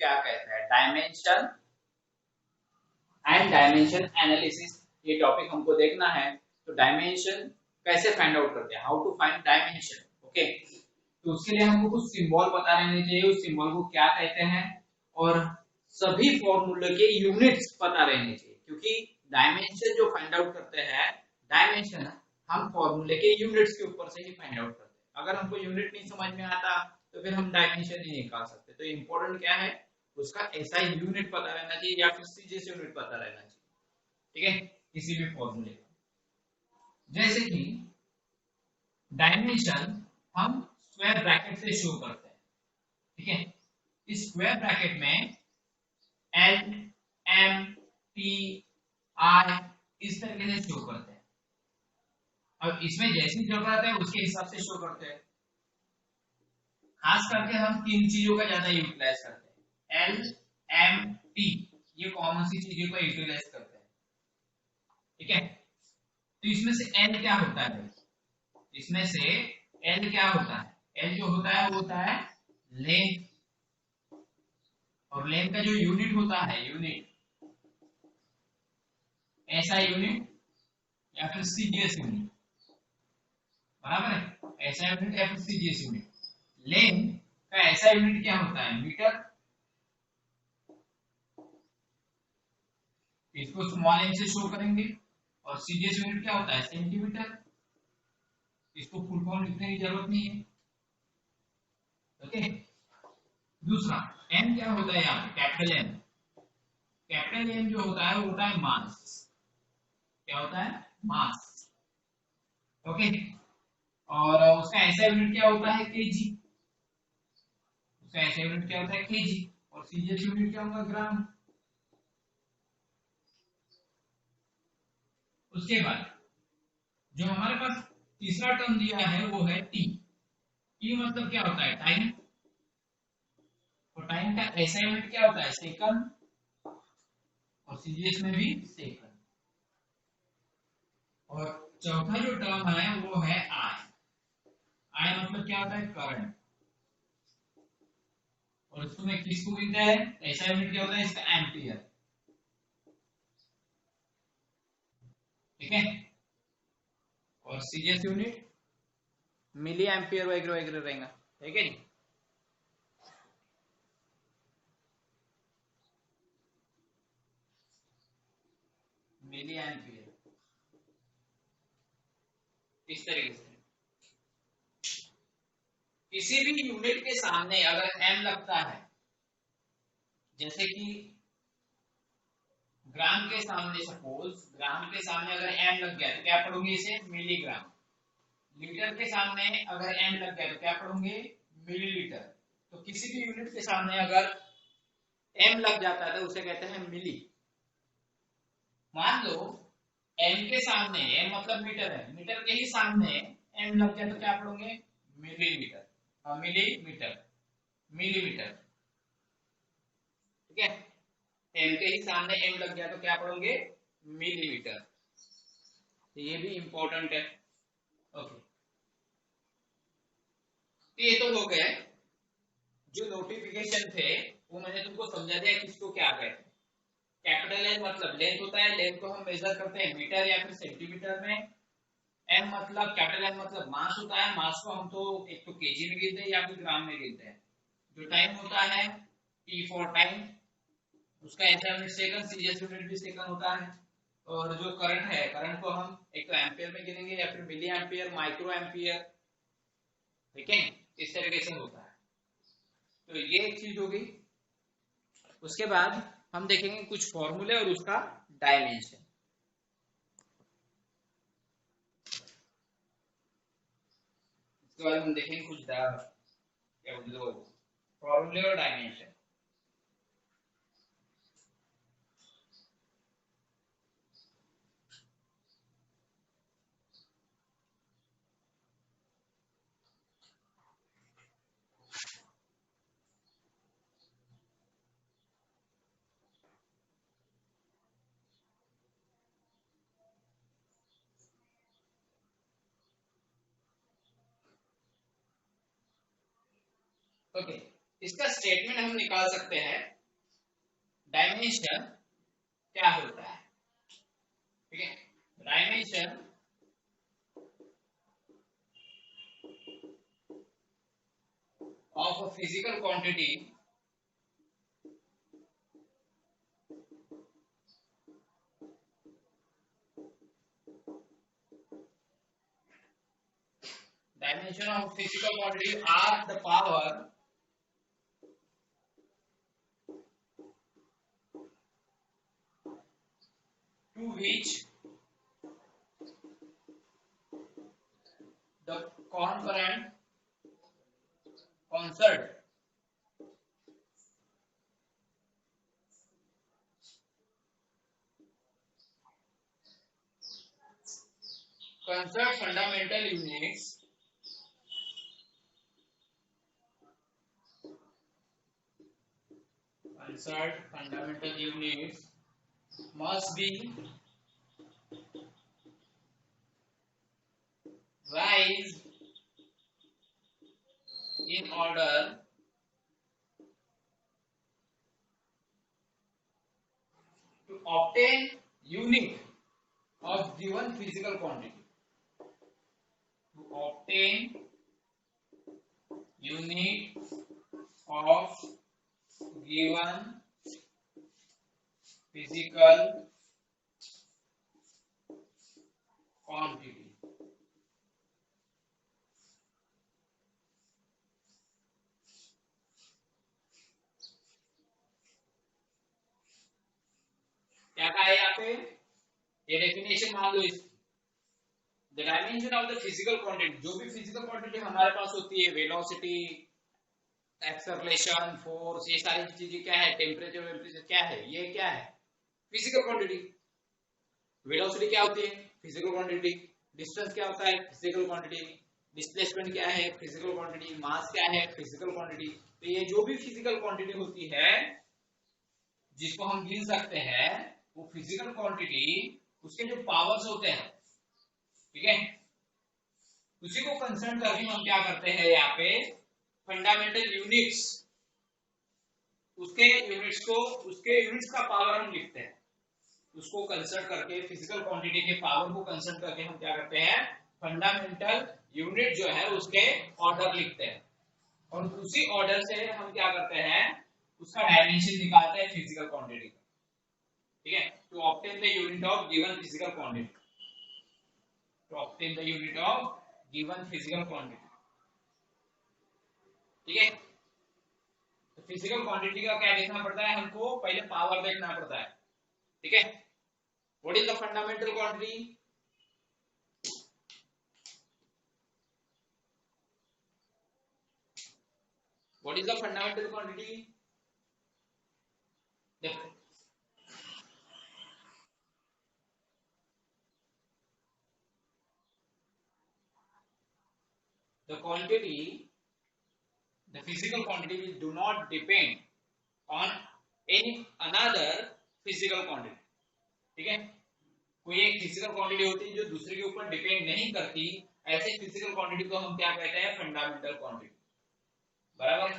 क्या कहते हैं, डायमेंशन एंड डायमेंशन एनालिसिस, ये टॉपिक हमको देखना है। तो डायमेंशन कैसे फाइंड आउट करते हैं, how to find dimension, okay. तो उसके लिए हमको कुछ सिंबल पता रहने चाहिए, उस सिंबल को क्या कहते हैं, और सभी फॉर्मूले के यूनिट्स पता रहने चाहिए, क्योंकि डायमेंशन जो फाइंड आउट करते हैं, डायमेंशन हम फॉर्मूले के यूनिट्स के ऊपर से ही फाइंड आउट करते हैं। अगर हमको यूनिट नहीं समझ में आता तो फिर हम डायमेंशन नहीं निकाल सकते। तो इम्पोर्टेंट क्या है, उसका ऐसा यूनिट पता रहना चाहिए या फिर सीजीएस यूनिट पता रहना चाहिए, ठीक है, किसी भी फॉर्मूले का। जैसे कि डायमेंशन हम स्क्वायर ब्रैकेट से शो करते हैं, ठीक है। इस स्क्वायर ब्रैकेट में एल एम टी आई इस तरीके से शो करते हैं। अब इसमें जैसी जरूरत है उसके हिसाब से शो करते हैं। खास करके हम तीन चीजों का ज्यादा यूटिलाइज करते हैं, एल एम टी, ये कॉमन सी चीजों का यूटिलाइज करते हैं, ठीक है। तो इसमें से एल क्या होता है, इसमें से एल क्या होता है, एल जो होता है वो होता है लेंथ, और लेंथ का जो यूनिट होता है, यूनिट ऐसा यूनिट या फिर सीजीएस यूनिट, बराबर है, ऐसा यूनिट या फिर सीजीएस यूनिट। लेंथ का ऐसा यूनिट क्या होता है, मीटर, इसको स्मॉल एम से शो करेंगे। और सीजीएस यूनिट क्या होता है, सेंटीमीटर, इसको फुल फॉर्म लिखने की जरूरत नहीं है, ओके। दूसरा एम क्या होता है, यहाँ कैपिटल एम, कैपिटल एम जो होता है वो होता है मास, क्या होता है, मास, ओके। और उसका ऐसा यूनिट क्या होता है, केजी, उसका ऐसा यूनिट क्या होता है, केजी। और सीजीएस यूनिट क्या होगा, ग्राम। उसके बाद जो हमारे पास तीसरा टर्म दिया है वो है टी, टी मतलब क्या होता है, टाइम, और टाइम का ऐसा यूनिट क्या होता है, सेकंड, और सीजीएस में भी सेकंड। और चौथा जो टर्म है वो है आई, आई मतलब क्या होता है, करंट, और इसमें किसको मिलता है, ऐसा यूनिट क्या होता है इसका, एम्पियर, ठीक है। और सीजीएस यूनिट मिली एम्पियर वगैरह वगैरह रहेगा, ठीक है जी। मिली एम्पियर इस तरीके से, किसी भी यूनिट के सामने अगर एम लगता है, जैसे कि ग्राम के सामने, सपोज ग्राम के सामने अगर एम लग गया तो क्या पढ़ोगे इसे, मिलीग्राम। लीटर के सामने अगर एम लग गया तो क्या पढ़ोगे, मिलीलीटर। तो किसी भी यूनिट के सामने अगर एम लग जाता है तो उसे कहते हैं मिली। मान लो एम के सामने, एम मतलब मीटर है, मीटर के ही सामने एम लग गया तो क्या पढ़ोगे, मिलीमीटर, मिलीमीटर, मिलीमीटर, ठीक है। एम के ही सामने एम लग गया तो क्या पढ़ोगे, मिलीमीटर। तो ये भी इंपॉर्टेंट है, ओके। तो ये तो हो गए जो नोटिफिकेशन थे, वो मैंने तुमको समझा दिया किसको क्या कहते हैं। कैपिटल एन मतलब लेंथ होता है, लेंथ को हम मेजर करते हैं मीटर या फिर सेंटीमीटर में। एम मतलब कैपिटल एम मतलब मास होता है, मास को हम तो एक तो केजी में गिनते हैं या फिर ग्राम में गिनते हैं। जो टाइम होता है, टी फॉर टाइम, उसका ऐसा यूनिट सेकंड, सीजीएस यूनिट भी सेकंड होता है। और जो करंट है, करंट को हम एक तो एम्पियर में गिनेंगे या फिर मिली एम्पियर, माइक्रो एम्पियर, ठीक है, इस तरीके से होता है। तो ये एक चीज होगी। उसके बाद हम देखेंगे कुछ फॉर्मूले और उसका डायमेंशन। इसके बाद हम देखेंगे कुछ क्या बोलते हो, फॉर्मूले और डायमेंशन। ओके, इसका स्टेटमेंट हम निकाल सकते हैं, डायमेंशन क्या होता है, ठीक है। Dimension of a physical quantity dimension of physical quantity are the power to which the concurrent concert fundamental units must be raised in order to obtain unit of given physical quantity. To obtain unit of given physical quantity. क्या कहा है यहाँ पे, ये definition मान लो इसकी, the dimension of the physical quantity, जो भी फिजिकल क्वांटिटी हमारे पास होती है, वेलोसिटी, एक्सेलरेशन, फोर्स, ये सारी चीजें क्या है, टेम्परेचर क्या है, ये क्या है, फिजिकल क्वांटिटी। वेलोसिटी क्या होती है, फिजिकल क्वांटिटी। डिस्टेंस क्या होता है, फिजिकल क्वांटिटी। डिस्प्लेसमेंट क्या है, फिजिकल क्वांटिटी। मास क्या है, फिजिकल क्वांटिटी। तो ये जो भी फिजिकल क्वांटिटी होती है जिसको हम गिन सकते हैं, वो फिजिकल क्वांटिटी, उसके जो पावर्स होते हैं, ठीक है, उसी को कंसर्न करके हम क्या करते हैं यहाँ पे, फंडामेंटल यूनिट्स, उसके यूनिट्स का पावर हम लिखते हैं, उसको कंसर्न करके, फिजिकल क्वांटिटी के पावर को कंसर्न करके हम क्या करते हैं, फंडामेंटल यूनिट जो है उसके ऑर्डर लिखते हैं, और उसी ऑर्डर से हम क्या करते हैं, उसका डायमेंशन निकालते हैं फिजिकल क्वांटिटी का, ठीक है। To obtain the unit of given physical quantity, to obtain the unit of given physical quantity, ठीक है। तो फिजिकल क्वांटिटी का क्या देखना पड़ता है हमको, पहले पावर देखना पड़ता है, ठीक है। What is the fundamental quantity, what is the fundamental quantity, देखो the quantity, the physical quantity do not depend on any another physical quantity, ठीक है। कोई एक फिजिकल क्वांटिटी होती है जो दूसरे के ऊपर डिपेंड नहीं करती, ऐसे फिजिकल क्वांटिटी को हम क्या कहते हैं, फंडामेंटल क्वांटिटी, बराबर।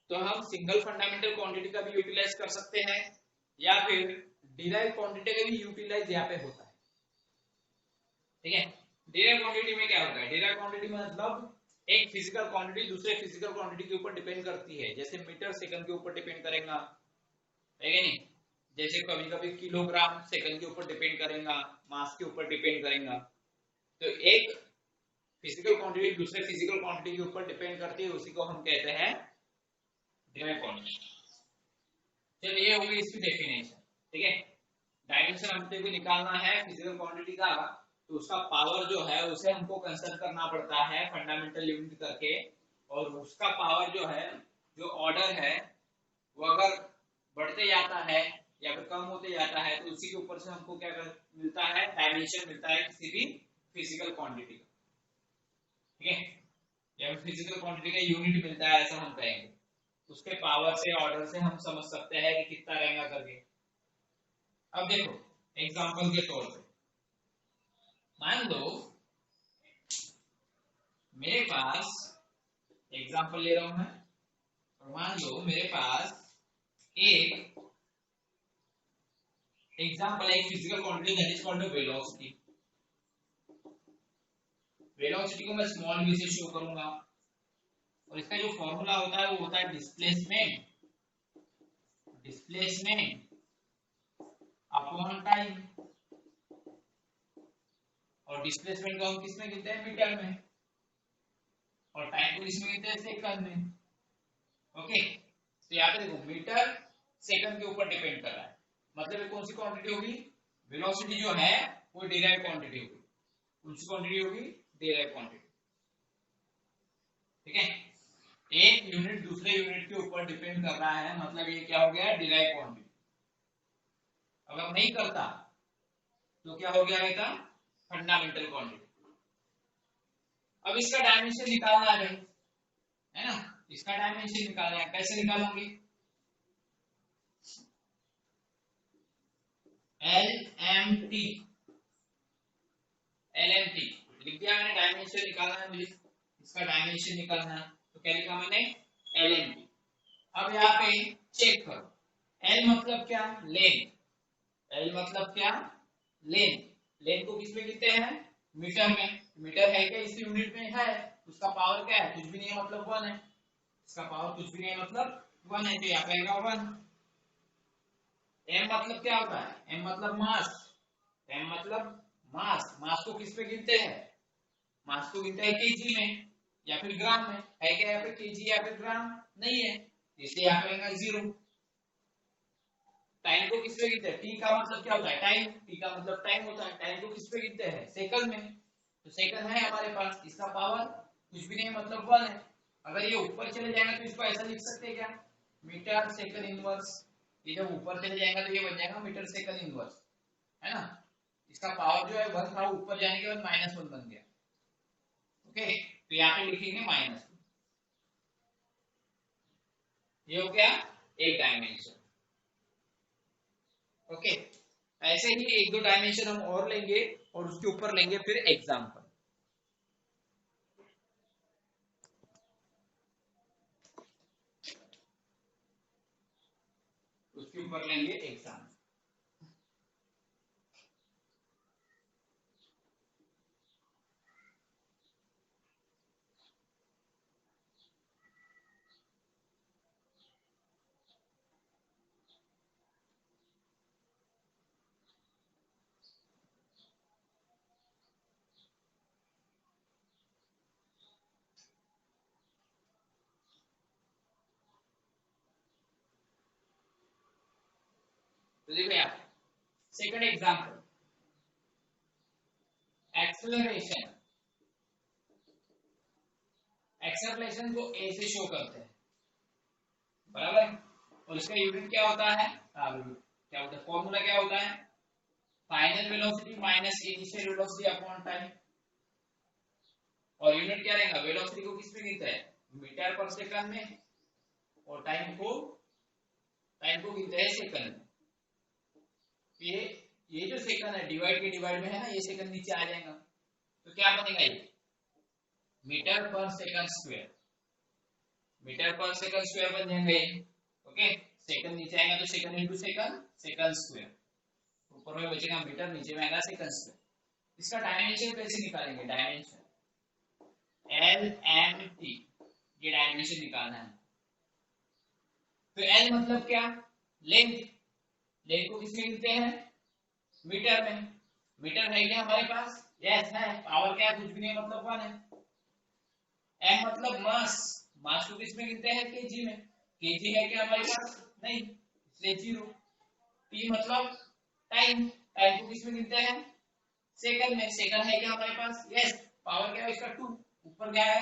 तो हम सिंगल फंडामेंटल क्वांटिटी का भी यूटिलाइज कर सकते हैं, या फिर डिराइव क्वांटिटी का भी यूटिलाइज यहाँ पे होता है, ठीक है। डिराइव क्वांटिटी में क्या होता है, डिराइव क्वांटिटी मतलब एक फिजिकल क्वांटिटी दूसरे फिजिकल क्वांटिटी के ऊपर डिपेंड करती है, जैसे मीटर सेकंड के ऊपर डिपेंड करेगा, है कि नहीं, जैसे कभी कभी किलोग्राम सेकंड के ऊपर डिपेंड करेगा, मास के ऊपर डिपेंड करेगा। तो एक फिजिकल क्वांटिटी दूसरे फिजिकल क्वांटिटी के ऊपर डिपेंड करती है, उसी को हम कहते हैं डिराइव क्वांटिटी। चलिए ये होगी इसकी डेफिनेशन, ठीक है। डायमेंशन हमको निकालना है फिजिकल क्वांटिटी का, तो उसका पावर जो है उसे हमको कंसिडर करना पड़ता है फंडामेंटल यूनिट करके, और उसका पावर जो है, जो ऑर्डर है, वो अगर बढ़ते जाता है या फिर कम होते जाता है, तो उसी के ऊपर से हमको क्या मिलता है, डायमेंशन मिलता है किसी भी फिजिकल क्वांटिटी का, ठीक है, या फिजिकल क्वांटिटी का यूनिट मिलता है, ऐसा हम कहेंगे। उसके पावर से, ऑर्डर से हम समझ सकते हैं कि कितना रहेगा करके। अब देखो एग्जांपल के तौर पे, मान लो मेरे पास, एग्जांपल ले रहा हूं मैं, और मान लो मेरे पास एक एग्जांपल है, एक physical quantity that is called velocity. Velocity को मैं स्मॉल v से शो करूंगा और इसका जो फॉर्मूला होता है वो होता है डिस्प्लेसमेंट अपॉन टाइम। और डिस्प्लेसमेंट को हम किसमें गिनते हैं? मीटर में। और टाइम को किसमें गिनते हैं? सेकंड में। ओके, तो यहाँ पे देखो मीटर सेकंड के ऊपर डिपेंड कर रहा है, मतलब ये कौन सी क्वांटिटी होगी? वेलोसिटी जो है वो डिराइव क्वांटिटी होगी। कौन सी क्वांटिटी होगी? Derive quantity. ठीक है, एक यूनिट दूसरे यूनिट के ऊपर डिपेंड कर रहा है, मतलब ये क्या हो गया? Derive quantity. अगर नहीं करता तो क्या हो गया बेटा? Fundamental quantity. अब इसका डायमेंशन निकालना है भाई, है ना? इसका डायमेंशन निकालना है, कैसे निकालोगे? LMT लिख दिया मैंने, डायमेंशन निकालना है मुझे, इसका डायमेंशन निकालना है, तो क्या लिखा मैंने? LMT। अब यहाँ पे चेक करो, L मतलब क्या? लेंथ। L मतलब क्या? लेंथ। लेंथ को किसमें गिनते हैं? मीटर में। मीटर है क्या इस यूनिट में? है। उसका पावर क्या है? कुछ भी नहीं है, मतलब 1 है। इसका पावर कुछ भी नहीं है, मतलब 1 है, तो यहाँ पे आएगा 1। M मतलब क्या होता है? M मतलब मास। M मतलब मास। मास को किस पे गिनते हैं? मास को गिनते हैं केजी में या फिर ग्राम में। है क्या यहाँ पे केजी या फिर ग्राम? नहीं है, इसलिए यहाँ पे आएगा 0। टाइम को किस पे गिनते हैं? टी का मतलब क्या होता है? टाइम। टी का मतलब टाइम होता है। टाइम को किस पे गिनते हैं? सेकंड में। तो सेकंड है हमारे पास, इसका पावर कुछ भी नहीं, मतलब 1 है। अगर ये ऊपर चले जाएगा तो इसको ऐसा लिख सकते हैं क्या? Metre second inverse. ये जब ऊपर चले जाएगा तो ये बन जाएगा मीटर सेकंड इनवर्स, है ना? इसका पावर जो है 1 था, ऊपर जाने के बाद -1 बन गया। ओके, तो यहाँ पे लिखेंगे -1। ये हो गया एक डायमेंशन। ओके, ऐसे ही एक दो डायमेंशन हम और लेंगे और उसके ऊपर लेंगे फिर एग्जांपल। उसके ऊपर लेंगे एग्जांपल। तो देखो यहाँ सेकंड एग्जांपल, एक्सेलरेशन। एक्सेलरेशन को ए से शो करते हैं, बराबर? और इसका यूनिट क्या होता है? क्या होता है? फॉर्मूला क्या होता है? Final velocity minus initial velocity upon time. और यूनिट क्या रहेगा? वेलोसिटी को किस में गिनते हैं? मीटर पर सेकंड में। और टाइम को गिनते हैं सेकंड में। ये जो सेकंड है डिवाइड के डिवाइड में है ना, ये सेकंड नीचे आ जाएगा, तो क्या बनेगा? ये मीटर पर सेकंड स्क्वायर। मीटर पर सेकंड स्क्वायर बन जाएंगे। ओके, सेकंड नीचे आएगा तो सेकंड इंटू सेकंड स्क्वायर। ऊपर में बचेगा मीटर, नीचे में आएगा सेकंड स्क्वायर। इसका डायमेंशन कैसे निकालेंगे? डायमेंशन LMT, ये डायमेंशन निकालना है। तो L मतलब क्या? लेंथ। लेंथ को किसमें गिनते हैं? मीटर में। मीटर है क्या हमारे पास? यस है। पावर क्या है? कुछ भी नहीं, मतलब 1 है। M मतलब मास। मास को किसमें गिनते हैं? केजी में। केजी है क्या हमारे पास? नहीं, इसलिए 0। T मतलब टाइम। टाइम को किसमें गिनते हैं? सेकंड में। सेकंड है क्या हमारे पास? यस। पावर क्या है इसका? 2। ऊपर गया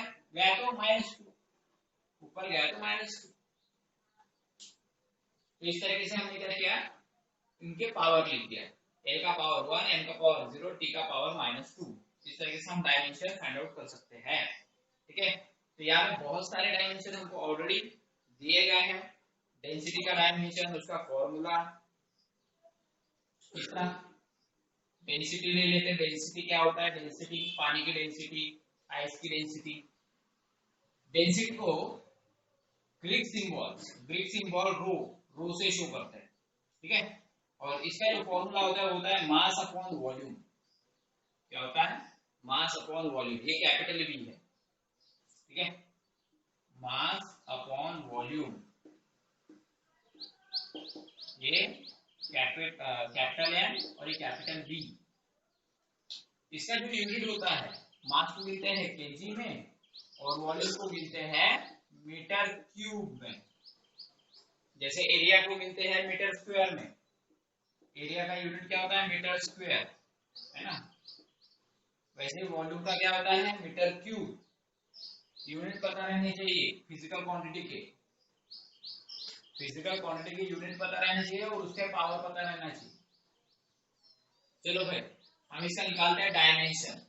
तो -2, ऊपर गया तो -2। तो इस तरीके से हमने क्या किया? इनके पावर लिख दिया। L का पावर 1, M का पावर 0, T का पावर -2। इस तरीके से हम डायमेंशन फाइंड आउट कर सकते हैं। ठीक है, तो यहाँ पे बहुत सारे डायमेंशन हमको ऑलरेडी दिए गए हैं। डेंसिटी का डायमेंशन, उसका फॉर्मूला। तीसरा डेंसिटी ले लेते हैं। डेंसिटी क्या होता है? डेंसिटी पानी की डेंसिटी, आइस की डेंसिटी। डेंसिटी को ग्रीक सिंबल रो से शो करते हैं, ठीक है। और इसका जो फॉर्मूला होता है वो होता है मास अपॉन वॉल्यूम। क्या होता है? Mass upon volume. ये कैपिटल बी है, ठीक है, मास अपॉन वॉल्यूम। ये कैपिटल एम और ये कैपिटल बी। इसका जो यूनिट होता है, मास को मिलते हैं केजी में और वॉल्यूम को मिलते हैं मीटर क्यूब में। जैसे एरिया को मिलते हैं मीटर स्क्वायर में, एरिया का यूनिट क्या होता है? मीटर स्क्वायर, है ना। वैसे वॉल्यूम का क्या होता है? Metre cube. यूनिट पता रहने चाहिए फिजिकल क्वांटिटी के, फिजिकल क्वांटिटी की यूनिट पता रहना चाहिए और उसके पावर पता रहना चाहिए। चलो भाई हम इसका निकालते हैं डायमेंशन,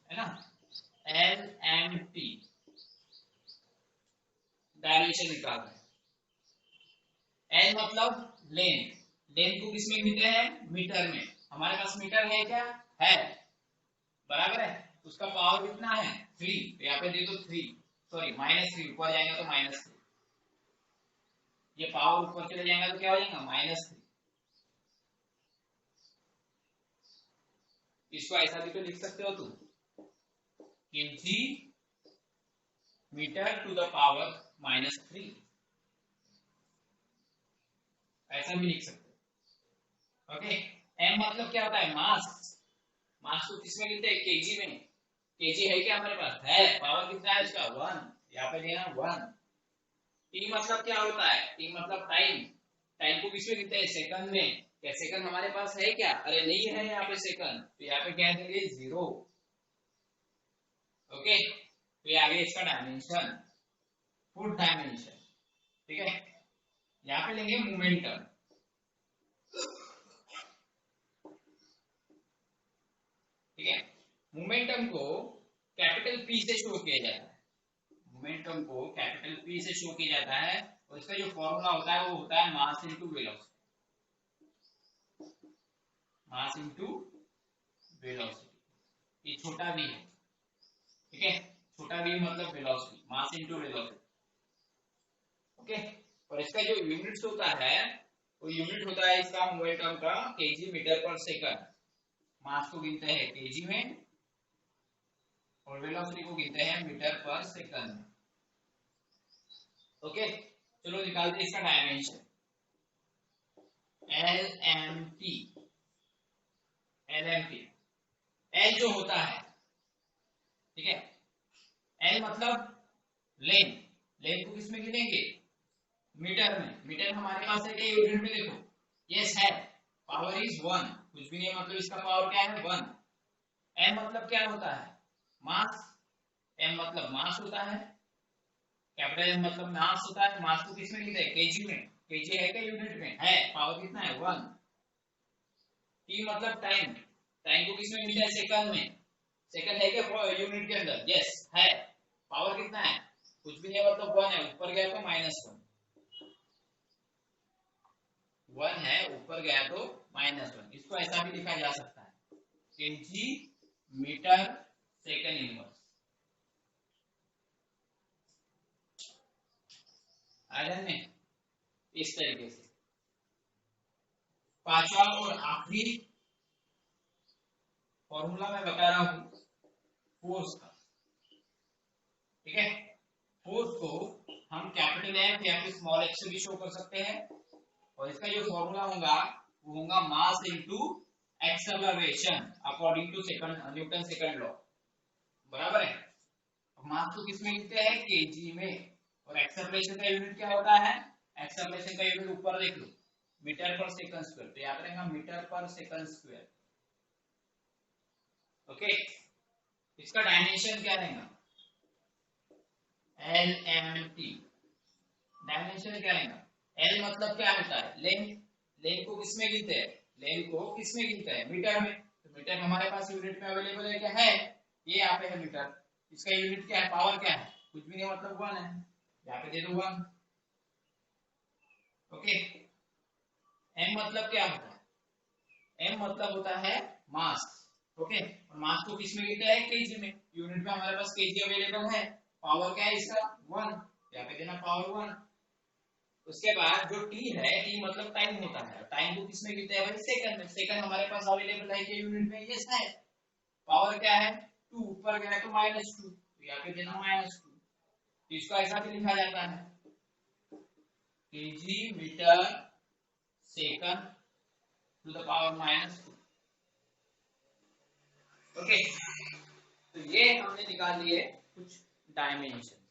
है ना, LMT डायमेंशन निकाल रहे हैं। L मतलब लेंथ, लेंथ को किसमें गिनते हैं? मीटर में। हमारे पास मीटर है क्या? है, बराबर है। उसका पावर कितना है? 3। यहाँ पे दे दो 3, सॉरी -3, ऊपर जाएगा तो -3। ये पावर ऊपर चले जाएगा तो क्या हो जाएगा? -3। इसको ऐसा भी तो लिख सकते हो तुम, kg metre to the power -3, ऐसा भी लिख सकते हो। ओके। एम मतलब क्या होता है? मास। मास को किसमें गिनते हैं? केजी में। केजी है क्या हमारे पास? है। पावर कितना है इसका? 1। यहाँ पे देना 1। टी मतलब क्या होता है? टी मतलब टाइम। टाइम को किसमें गिनते हैं? सेकंड में। क्या सेकंड हमारे पास है क्या? अरे नहीं है यहाँ पे सेकंड, तो यहाँ पे क्या देंगे? 0। ओके। तो ये आगे इसका डायमेंशन, फुट डायमेंशन, ठीक है। यहाँ पे लेंगे मोमेंटम, ठीक है। मोमेंटम को कैपिटल पी से शो किया जाता है, मोमेंटम को कैपिटल पी से शो किया जाता है और इसका जो फॉर्मूला होता है वो होता है mass into velocity, mass into velocity. ये छोटा v है, ठीक है। छोटा v मतलब velocity, mass into velocity, okay. और इसका जो यूनिट्स होता है वो यूनिट होता है इसका मोमेंटम का केजी मीटर पर सेकंड। मास को गिनते हैं केजी में और वेलोसिटी को गिनते हैं मीटर पर सेकंड। ओके। चलो निकालते हैं इसका डायमेंशन, LMT। LMT, L जो होता है, ठीक है, L मतलब लेंथ। लेंथ को किसमें गिनेंगे? मीटर में। मीटर हमारे पास है क्या यूनिट में? देखो, यस है, पावर इज 1, कुछ भी नहीं मतलब इसका पावर क्या है? 1। M मतलब क्या होता है? मास। M मतलब मास होता है, कैपिटल M मतलब मास होता है। मास को किसमें गिनते हैं? केजी में। केजी है क्या यूनिट में? है। पावर कितना है? 1। T मतलब टाइम, टाइम को किसमें गिनते हैं? सेकंड में। सेकंड है क्या यूनिट के अंदर? यस है। पावर कितना है? कुछ भी नहीं मतलब 1 है, ऊपर गया तो -1। 1 है, ऊपर गया तो -1। इसको ऐसा भी लिखा जा सकता है, केजी मीटर सेकंड इनवर्स। आया में इस तरीके से। पांचवा और आखिरी फॉर्मूला मैं बता रहा हूं फोर्स का, ठीक है। फोर्स को हम कैपिटल एफ या फिर स्मॉल एफ से भी शो कर सकते हैं और इसका जो फॉर्मूला होगा वो होगा mass into acceleration according to second Newton second law, बराबर है। मास को किसमें लिखते हैं? केजी में। और एक्सेलरेशन का यूनिट क्या होता है? एक्सेलरेशन का यूनिट ऊपर देख लो, मीटर पर सेकंड स्क्वायर, तो याद रहेगा मीटर पर सेकंड स्क्वायर, ओके। इसका डायमेंशन क्या रहेगा? LMT। डायमेंशन क्या रहेगा? L मतलब क्या होता है? लेंथ। लेंथ को किसमें गिनते हैं? लेंथ को किसमें गिनते हैं? मीटर में। तो मीटर हमारे पास यूनिट में अवेलेबल है क्या? है, ये यहाँ पे है मीटर। इसका यूनिट क्या है? पावर क्या है? कुछ भी नहीं मतलब 1 है, यहाँ पे दे दो 1, ओके। M मतलब क्या होता है? M मतलब होता है मास, ओके। और मास को किसमें गिनते हैं? केजी में। यूनिट में हमारे पास केजी अवेलेबल है, पावर क्या है इसका? 1, यहाँ पे देना पावर 1। उसके बाद जो टी है, टी मतलब टाइम होता है, टाइम को किसमें गिनते हैं भाई, सेकंड में। सेकंड हमारे पास अवेलेबल है कि यूनिट में, यस है। पावर क्या है 2, ऊपर गया तो -2, तो यहाँ पे देना -2। तो इसको ऐसा भी लिखा जाता है kg metre second to the power -2। Okay, तो ये हमने निकाल लिए कुछ डायमेंशन।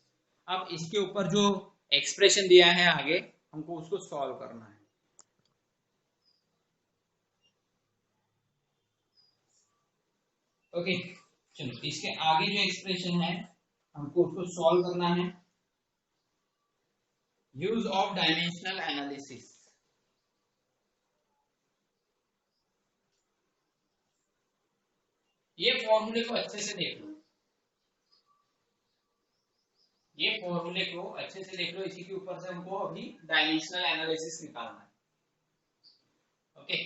अब इसके ऊपर जो एक्सप्रेशन दिया है आगे, हमको उसको सॉल्व करना है। ओके, चलो इसके आगे जो एक्सप्रेशन है हमको उसको सॉल्व करना है। Use of dimensional analysis. ये फॉर्मूले को अच्छे से देख लो, ये फॉर्मूले को अच्छे से देख लो, इसी के ऊपर से हमको अभी डायमेंशनल एनालिसिस निकालना है। ओके,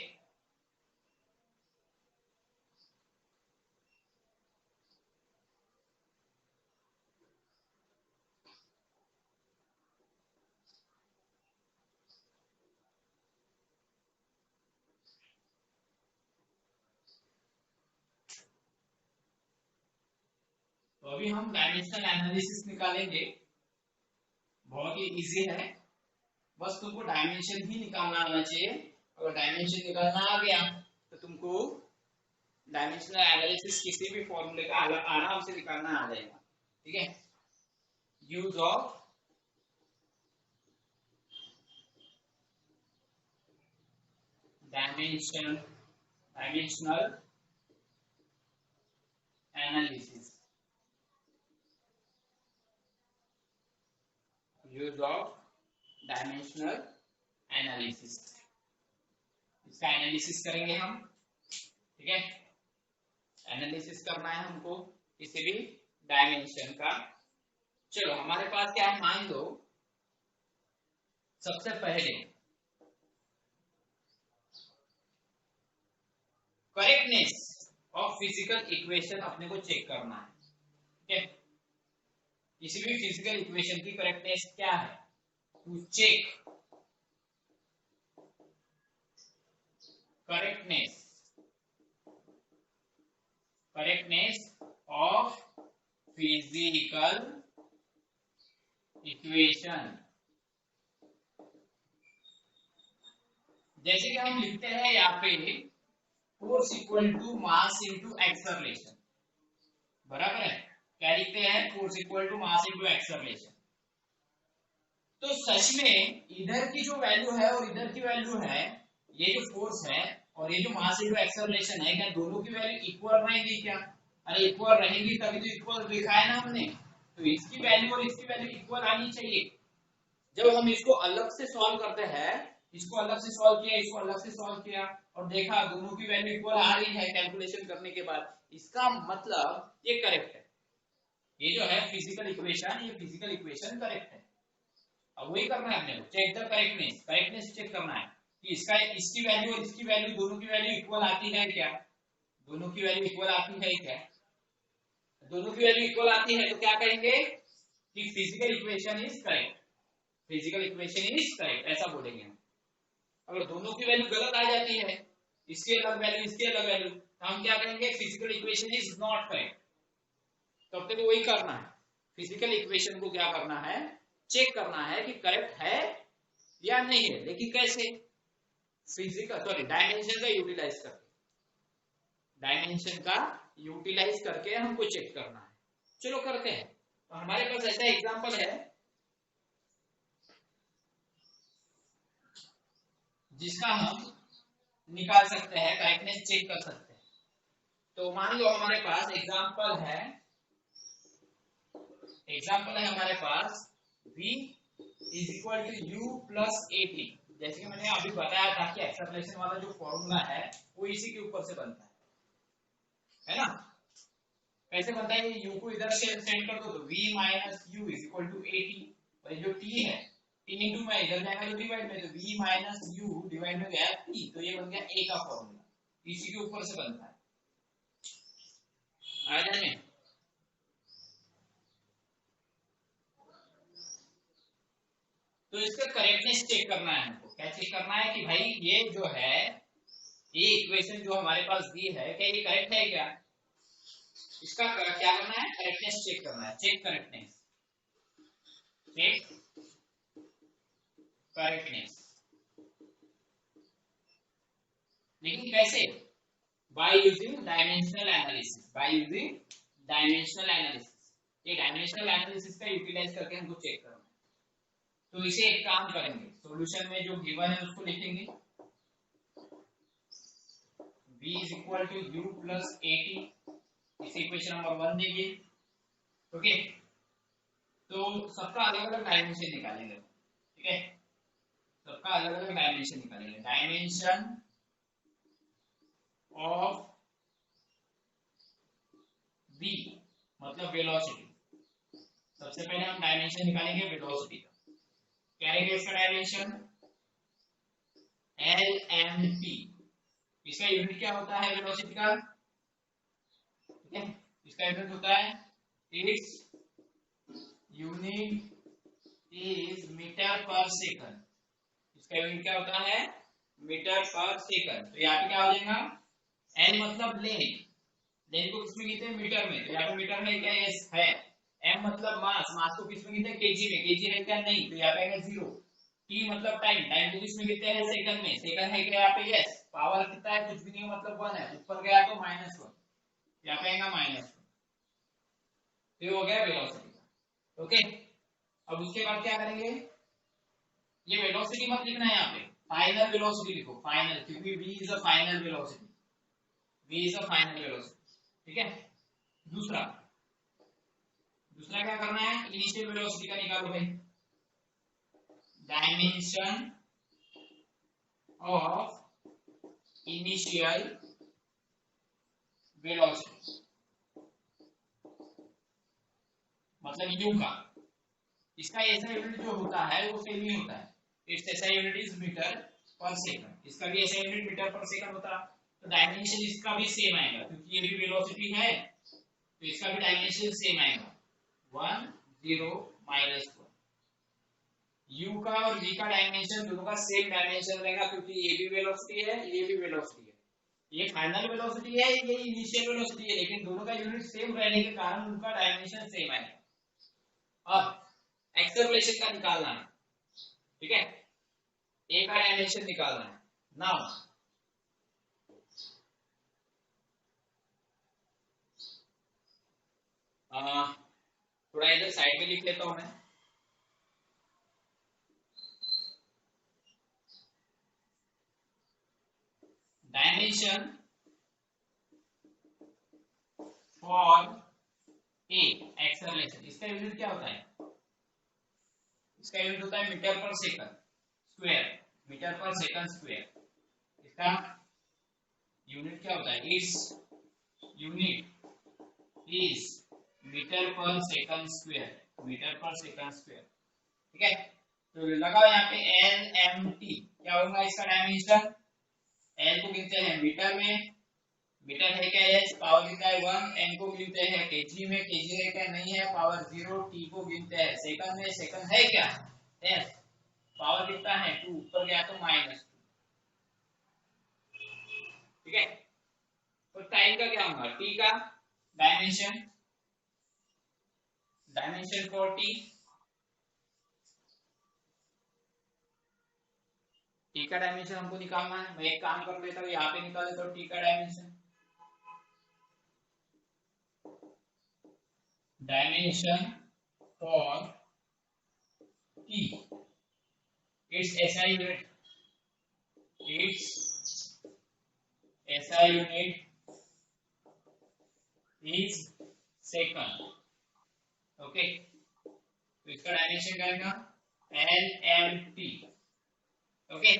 तो अभी हम डायमेंशनल एनालिसिस निकालेंगे। बहुत ही इजी है, बस तुमको डायमेंशन ही निकालना आना चाहिए। अगर डायमेंशन निकालना आ गया तो तुमको डायमेंशनल एनालिसिस किसी भी फॉर्मूले का आराम से निकालना आ जाएगा। ठीक है, use of dimensional analysis, use of dimensional analysis, इसका एनालिसिस करेंगे हम। ठीक है, एनालिसिस करना है हमको किसी भी डायमेंशन का। चलो हमारे पास क्या है, मान लो सबसे पहले करेक्टनेस ऑफ फिजिकल इक्वेशन अपने को चेक करना है। ठीक है, किसी भी फिजिकल इक्वेशन की करेक्टनेस क्या है, to check correctness of physical equation. जैसे कि हम लिखते हैं यहाँ पे force equal to mass into acceleration, बराबर है। क्या लिखते हैं, force equal to mass into acceleration. तो सच में इधर की जो वैल्यू है और इधर की वैल्यू है, ये जो फोर्स है और ये जो मास इनटू एक्सेलरेशन है, क्या दोनों की वैल्यू इक्वल रहेगी क्या? अरे इक्वल रहेगी तभी तो इक्वल लिखा है ना हमने। तो इसकी वैल्यू और इसकी वैल्यू इक्वल आनी चाहिए। जब हम इसको अलग से सॉल्व करते हैं, इसको अलग से सॉल्व किया, इसको अलग से सॉल्व किया और देखा दोनों की वैल्यू इक्वल आ रही है कैलकुलेशन करने के बाद, इसका मतलब ये करेक्ट है। ये जो है फिजिकल इक्वेशन, ये फिजिकल इक्वेशन करेक्ट है। अब वही करना है हमने, check the correctness, correctness check करना है कि इसका इसकी वैल्यू और इसकी वैल्यू दोनों की वैल्यू इक्वल आती है क्या, दोनों की वैल्यू इक्वल आती है क्या। दोनों की वैल्यू इक्वल आती है तो क्या कहेंगे कि physical equation is correct, physical equation is correct, ऐसा बोलेंगे हम। अगर दोनों की वैल्यू गलत आ जाती है, इसकी अलग वैल्यू इसकी अलग वैल्यू, तो हम क्या कहेंगे physical equation is not correct. तब तक वही करना है, फिजिकल इक्वेशन को क्या करना है, चेक करना है कि करेक्ट है या नहीं है। लेकिन कैसे, फिजिकल सॉरी डायमेंशन का यूटिलाइज करके, डायमेंशन का यूटिलाइज करके हमको चेक करना है। चलो करते हैं। तो हमारे पास ऐसा एग्जांपल है जिसका हम निकाल सकते हैं, करेक्टनेस चेक कर सकते हैं। तो मान लो हमारे पास एग्जांपल है हमारे पास v is equal to u plus at। जैसे कि मैंने अभी बताया था कि एक्सेलरेशन वाला जो फॉर्मूला है वो इसी के ऊपर से बनता है ना। कैसे बनता है, u को इधर से सेंड कर दो तो v minus u is equal to at, और जो t है t इनटू में इधर जाएगा तो डिवाइड में, तो v माइनस u डिवाइड में गया t, तो ये बन गया a का फॉर्मूला, इसी के ऊपर से बनता है। आ जाए तो इसका करेक्टनेस चेक करना है हमको। क्या चेक करना है कि भाई ये जो है, ये इक्वेशन जो हमारे पास दी है, क्या ये करेक्ट है क्या? इसका क्या करना है? करेक्टनेस चेक करना है। Check correctness, check correctness. लेकिन कैसे? By using dimensional analysis, by using dimensional analysis. ये डायमेंशनल एनालिसिस का यूटिलाइज करके हमको चेक करना है। तो इसे एक काम करेंगे, सॉल्यूशन में जो गिवन है उसको लिखेंगे, v is equal to u plus 80, इसे इक्वेशन नंबर 1 देंगे। ओके, तो सबका अलग अलग डायमेंशन निकालेंगे, ठीक है? सबका अलग अलग डायमेंशन निकालेंगे। डायमेंशन ऑफ v मतलब वेलोसिटी। सबसे पहले हम डायमेंशन निकालेंगे वेलोसिटी का। क्या रहेगा इसका डायमेंशन? LMP। इसका यूनिट क्या होता है वेलोसिटी का? ठीक है, इसका यूनिट होता है, इट्स यूनिट इज मीटर पर सेकंड। इसका यूनिट क्या होता है? मीटर पर सेकंड। तो यहाँ पे क्या हो जाएगा? L मतलब लेंथ, लेंथ को किसमें गिनते हैं? मीटर में। तो यहाँ पे मीटर में क्या S है। M मतलब मास, मास को किसमें गिनते हैं? केजी में। केजी है क्या? नहीं, तो यहाँ पे आएगा 0। T मतलब टाइम, टाइम को किसमें गिनते हैं? सेकंड में। सेकंड है क्या यहाँ पे? यस। पावर कितना है? कुछ भी नहीं, मतलब 1 है। ऊपर गया तो -1, यहाँ पे आएगा -1। ये हो गया वेलोसिटी का। ओके, अब उसके बाद क्या करेंगे? ये वेलोसिटी मत लिखना है यहाँ पे, फाइनल वेलोसिटी लिखो, फाइनल, क्योंकि v is a final velocity, v is a final velocity. ठीक है, दूसरा दूसरा क्या करना है? इनिशियल वेलोसिटी का निकालो भाई। डायमेंशन ऑफ इनिशियल वेलोसिटी मतलब u का। इसका ऐसा यूनिट जो होता है वो सेम ही होता है, इट्स ऐसा यूनिट इज मीटर पर सेकंड। इसका भी ऐसा यूनिट मीटर पर सेकंड होता है। तो डायमेंशन इसका भी सेम आएगा, क्योंकि ये भी वेलोसिटी है, तो इसका भी डायमेंशन सेम आएगा, 1 0 -1। u का और v का डायमेंशन दोनों का सेम डायमेंशन रहेगा, क्योंकि ये भी वेलोसिटी है, ये भी वेलोसिटी है। ये फाइनल वेलोसिटी है, ये इनिशियल वेलोसिटी है, लेकिन दोनों का यूनिट सेम रहने के कारण उनका डायमेंशन सेम आएगा। अब एक्सेलरेशन का निकालना है, ठीक है? ए का डायमेंशन निकालना है। नाउ थोड़ा इधर साइड में लिख लेता हूं मैं। डायमेंशन फॉर ए एक्सेलरेशन, इसका यूनिट क्या होता है? इसका यूनिट होता है मीटर पर सेकंड स्क्वायर, मीटर पर सेकंड स्क्वायर। इसका यूनिट क्या होता है? इट्स यूनिट इज मीटर पर सेकंड स्क्वायर, मीटर पर सेकंड स्क्वायर। ठीक है, तो लगाओ यहाँ पे LMT। क्या होगा इसका डायमेंशन? L को गिनते हैं मीटर में, मीटर है क्या? एच, पावर कितना है? 1। एन को गिनते हैं केजी में, केजी है क्या? नहीं है, पावर 0। टी को गिनते हैं सेकंड में, सेकंड है क्या? एफ, पावर कितना है? 2, ऊपर गया तो -2। ठीक है, तो टाइम का क्या होगा? टी का dimension, dimension for T, T का डायमेंशन हमको निकालना है। मैं एक काम कर लेता हूँ, यहाँ पे निकाल लेता हूँ टी का dimension. Dimension for T, it's SI unit, it's SI unit is second. Okay, तो इसका डायमेंशन क्या आएगा? LMT। ओके,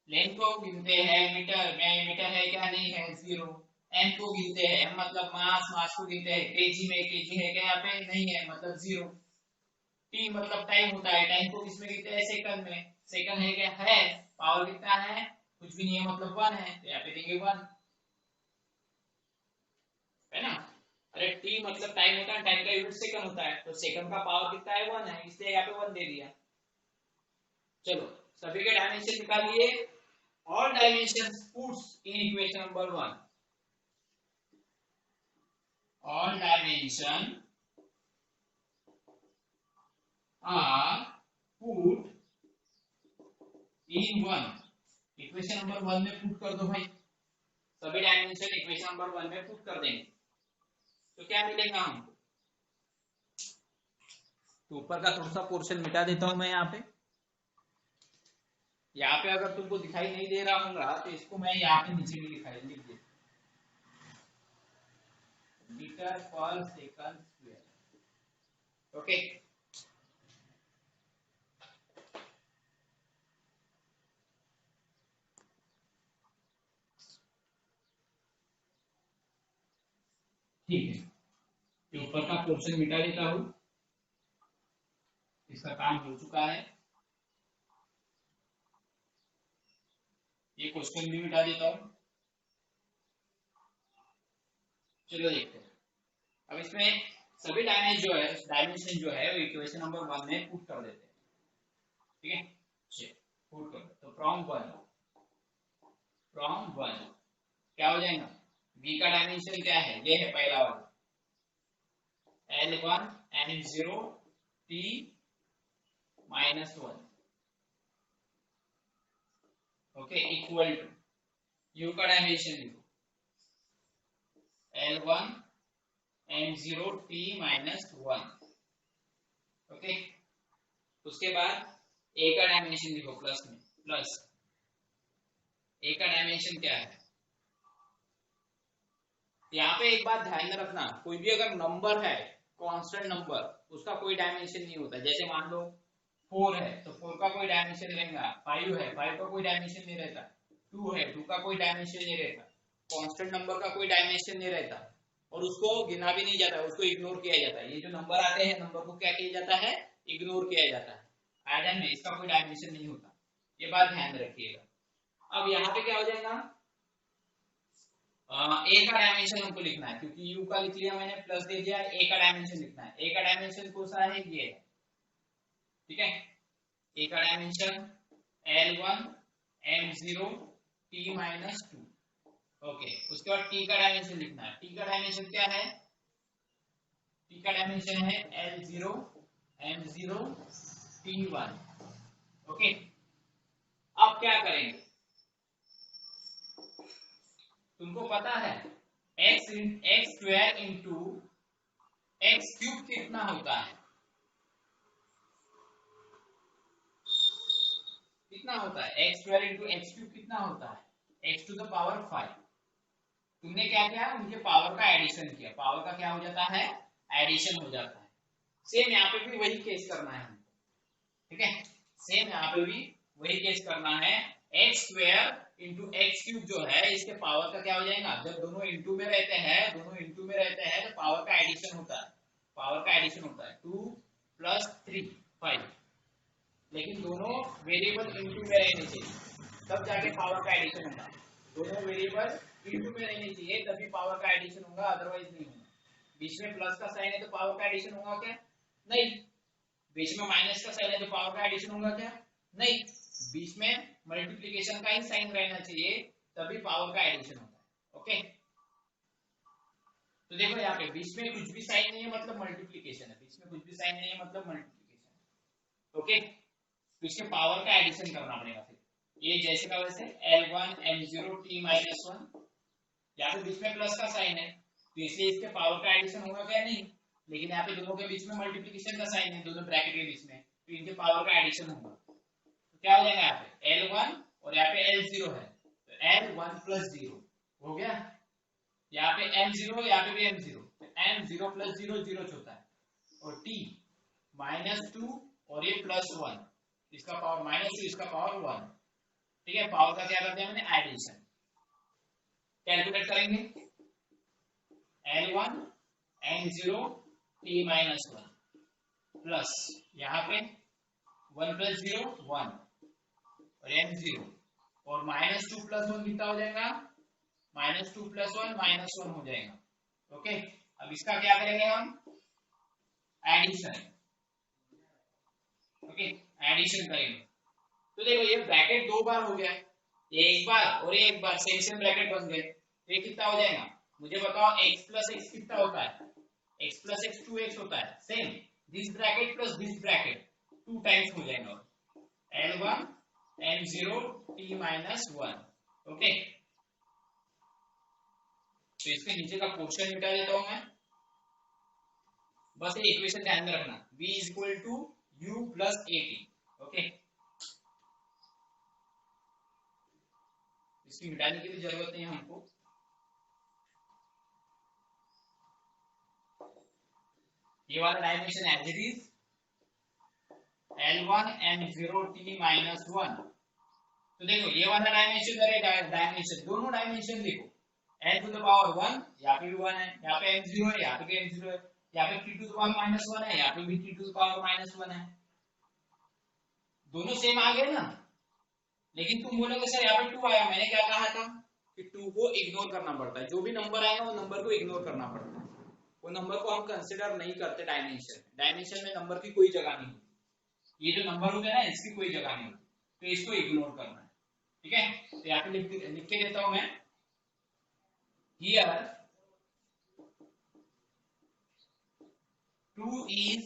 लेंथ को गिनते हैं मीटर में, मीटर है क्या? नहीं है, 0। m को गिनते हैं, m मतलब मास, मास को गिनते हैं केजी में, केजी है क्या यहाँ पे? नहीं है, मतलब 0। t मतलब टाइम होता है, टाइम को किसमें गिनते हैं? सेकंड में। सेकंड है क्या? है। पावर कितना है? कुछ भी नहीं है, मतलब 1 है, तो यहाँ पे देंगे 1, है ना? अरे t मतलब टाइम होता है, टाइम का यूनिट सेकंड होता है, तो सेकंड का पावर कितना है? 1 है, इसलिए यहाँ पे 1 दे दिया। चलो सभी के डायमेंशन निकालिए। All dimensions puts in equation number 1। All dimension are put in 1। Equation number 1 में पुट कर दो भाई, सभी डायमेंशन इक्वेशन नंबर 1 में पुट कर देंगे तो क्या मिलेगा हमको। तो ऊपर का थोड़ा सा पोर्शन मिटा देता हूं मैं यहाँ पे अगर तुमको दिखाई नहीं दे रहा होगा तो इसको मैं यहाँ पे नीचे भी लिख दिया मीटर पर सेकंड स्क्वायर। ओके ठीक है, ये ऊपर का पोर्शन मिटा देता हूं, इसका काम हो चुका है। ये क्वेश्चन भी मिटा देता हूं। चलो देखते हैं अब इसमें सभी डायमेंशन जो है वो इक्वेशन नंबर 1 में पुट कर देते हैं। ठीक है चलिए पुट कर तो फ्रॉम 1 क्या हो जाएगा। v का डायमेंशन क्या है, ये है पहला वाला L1 M0 T -1 okay equal to u का डायमेंशन लिखो L1 M0 T -1 ओके। उसके बाद a का डायमेंशन लिखो प्लस a का डायमेंशन क्या है। यहाँ पे एक बात ध्यान में रखना, कोई भी अगर नंबर है कांस्टेंट नंबर उसका कोई डायमेंशन नहीं होता। जैसे मान लो 4 है तो 4 का कोई डायमेंशन नहीं रहेगा, 5 है 5 का कोई डायमेंशन नहीं रहता, 2 है 2 का कोई डायमेंशन नहीं रहता, कांस्टेंट नंबर का कोई डायमेंशन नहीं रहता और उसको गिना भी नहीं जाता, उसको इग्नोर किया जाता है। ये जो नंबर आते हैं नंबर को क्या किया जाता है, इग्नोर किया जाता है। आइडन में इसका कोई डायमेंशन नहीं होता, ये बात ध्यान रखिएगा। अब यहाँ पे क्या हो जाएगा, ए का डायमेंशन हमको लिखना है क्योंकि यू का लिख लिया मैंने प्लस दे दिया, ए का डायमेंशन लिखना है। ए का डायमेंशन कौन सा है, ये ठीक है। ए का dimension L1 M0 T -2 okay. उसके बाद टी का डायमेंशन लिखना है। टी का डायमेंशन क्या है, टी का डायमेंशन है L0 M0 T1 ओके। अब क्या करेंगे, तुमको पता है x square into x cube कितना होता है, कितना होता है x square into x cube कितना होता है, x टू द पावर 5। तुमने क्या किया, उनके पावर का एडिशन किया, पावर का क्या हो जाता है, एडिशन हो जाता है। सेम यहाँ पे भी वही केस करना है हमको, ठीक है। सेम यहाँ पे भी वही केस करना है, x square into x cube जो है इसके पावर का क्या हो जाएगा, जब दोनों इंटू में रहते हैं तो पावर का एडिशन होता है, 2 + 3 5। लेकिन दोनों वेरिएबल इंटू में रहने चाहिए तब जाके पावर का एडिशन होगा। दोनों वेरिएबल इंटू में रहने चाहिए तभी पावर का एडिशन होगा, अदरवाइज नहीं होगा। बीच में प्लस का साइन है तो पावर का एडिशन होगा क्या, नहीं। बीच में माइनस का साइन है तो पावर का एडिशन होगा क्या, नहीं। बीच में मल्टीप्लिकेशन का ही साइन रहना चाहिए तभी पावर का एडिशन होता है। ओके तो देखो यहाँ पे बीच में कुछ भी साइन नहीं है मतलब मल्टीप्लिकेशन है, बीच में कुछ भी साइन नहीं है मतलब मल्टीप्लिकेशन। ओके तो इसके पावर का एडिशन करना पड़ेगा। फिर ये जैसे का वैसे L1 M0 T -1, यहाँ पे बीच में प्लस का साइन है तो इसलिए इसके पावर का एडिशन होगा क्या, नहीं। लेकिन यहाँ पे दोनों के बीच में मल्टीप्लिकेशन का साइन है, दोनों ब्रैकेट के बीच में, तो इनके पावर का एडिशन होगा। तो क्या हो जाएगा यहाँ पे L1 और यहाँ पे L0 है तो L1 + 0 हो गया। यहाँ पे M0 यहाँ पे भी M0 तो M0 + 0 0 होता है और T -2 और ये +1, इसका पावर -2 इसका पावर 1, ठीक है। पावर का क्या कर दिया मैंने, एडिशन। कैलकुलेट करेंगे L1 M0 T -1 प्लस यहाँ पे 1 + 0 1 और M0 और -2 + 1 कितना हो जाएगा, -2 + 1 -1 हो जाएगा। ओके अब इसका क्या करेंगे हम, एडिशन। ओके एडिशन करेंगे तो देखो ये ब्रैकेट 2 बार हो गया, ये एक बार और ये एक बार, सेम सेम ब्रैकेट बन गए, तो ये कितना हो जाएगा, मुझे बताओ x प्लस एक्स कितना होता है, x प्लस एक्स 2x होता है, same this bracket plus this bracket 2 times हो जाएगा, n1 n0 t minus 1। Okay, तो इसके नीचे का पोर्शन मिटा देता हूं मैं, बस ये इक्वेशन ध्यान में रखना, v is equal to u plus at। Okay, इसकी मिटाने की भी जरूरत नहीं है हमको, ये वाला dimension as it is L1 n0 t minus 1। तो देखो ये वाला डायमेंशन और डायमेंशन, दोनों डायमेंशन देखो, n टू द पावर 1 यहाँ पे भी 1 है, यहाँ पे m0 है, यहाँ पे भी m0 है, यहाँ पे t to the power minus 1 है, यहाँ पे भी t to the power minus 1 है, दोनों सेम आ गए ना। लेकिन तुम बोलोगे सर यहाँ पे 2 आया, मैंने क्या कहा था कि 2 को इग्नोर करना पड़ता है, जो भी नंबर आएगा वो नंबर को इग्नोर करना पड़ता है, वो नंबर को हम कंसिडर नहीं करते डायमेंशन, डायमेंशन में नंबर की कोई जगह नहीं होती, ये जो नंबर होते हैं ना इसकी कोई जगह नहीं होती, तो इसको इग्नोर करना है, ठीक है। तो यहाँ पे लिख के देता हूं मैं, हियर 2 इज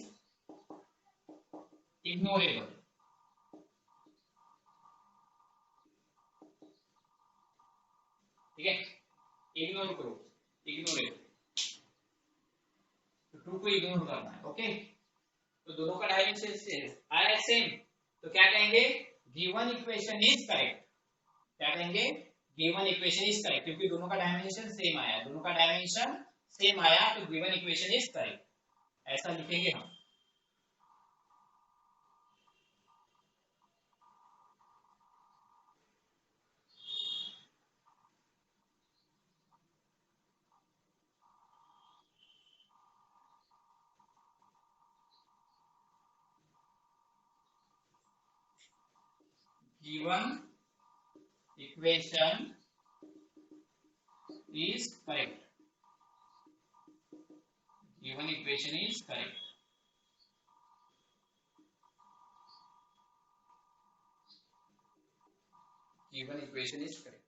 इग्नोरेबल, ठीक है, इग्नोर करो, इग्नोरेबल, तो 2 को इग्नोर करना है। ओके, तो दोनों का डायमेंशन आया सेम, तो क्या कहेंगे, गिवन इक्वेशन इज करेक्ट, क्या कहेंगे, गिवन इक्वेशन इज करेक्ट, क्योंकि दोनों का डायमेंशन सेम आया, दोनों का डायमेंशन सेम आया, तो गिवन इक्वेशन इज करेक्ट, ऐसा लिखेंगे हम। Given equation is correct, given equation is correct, given equation is correct।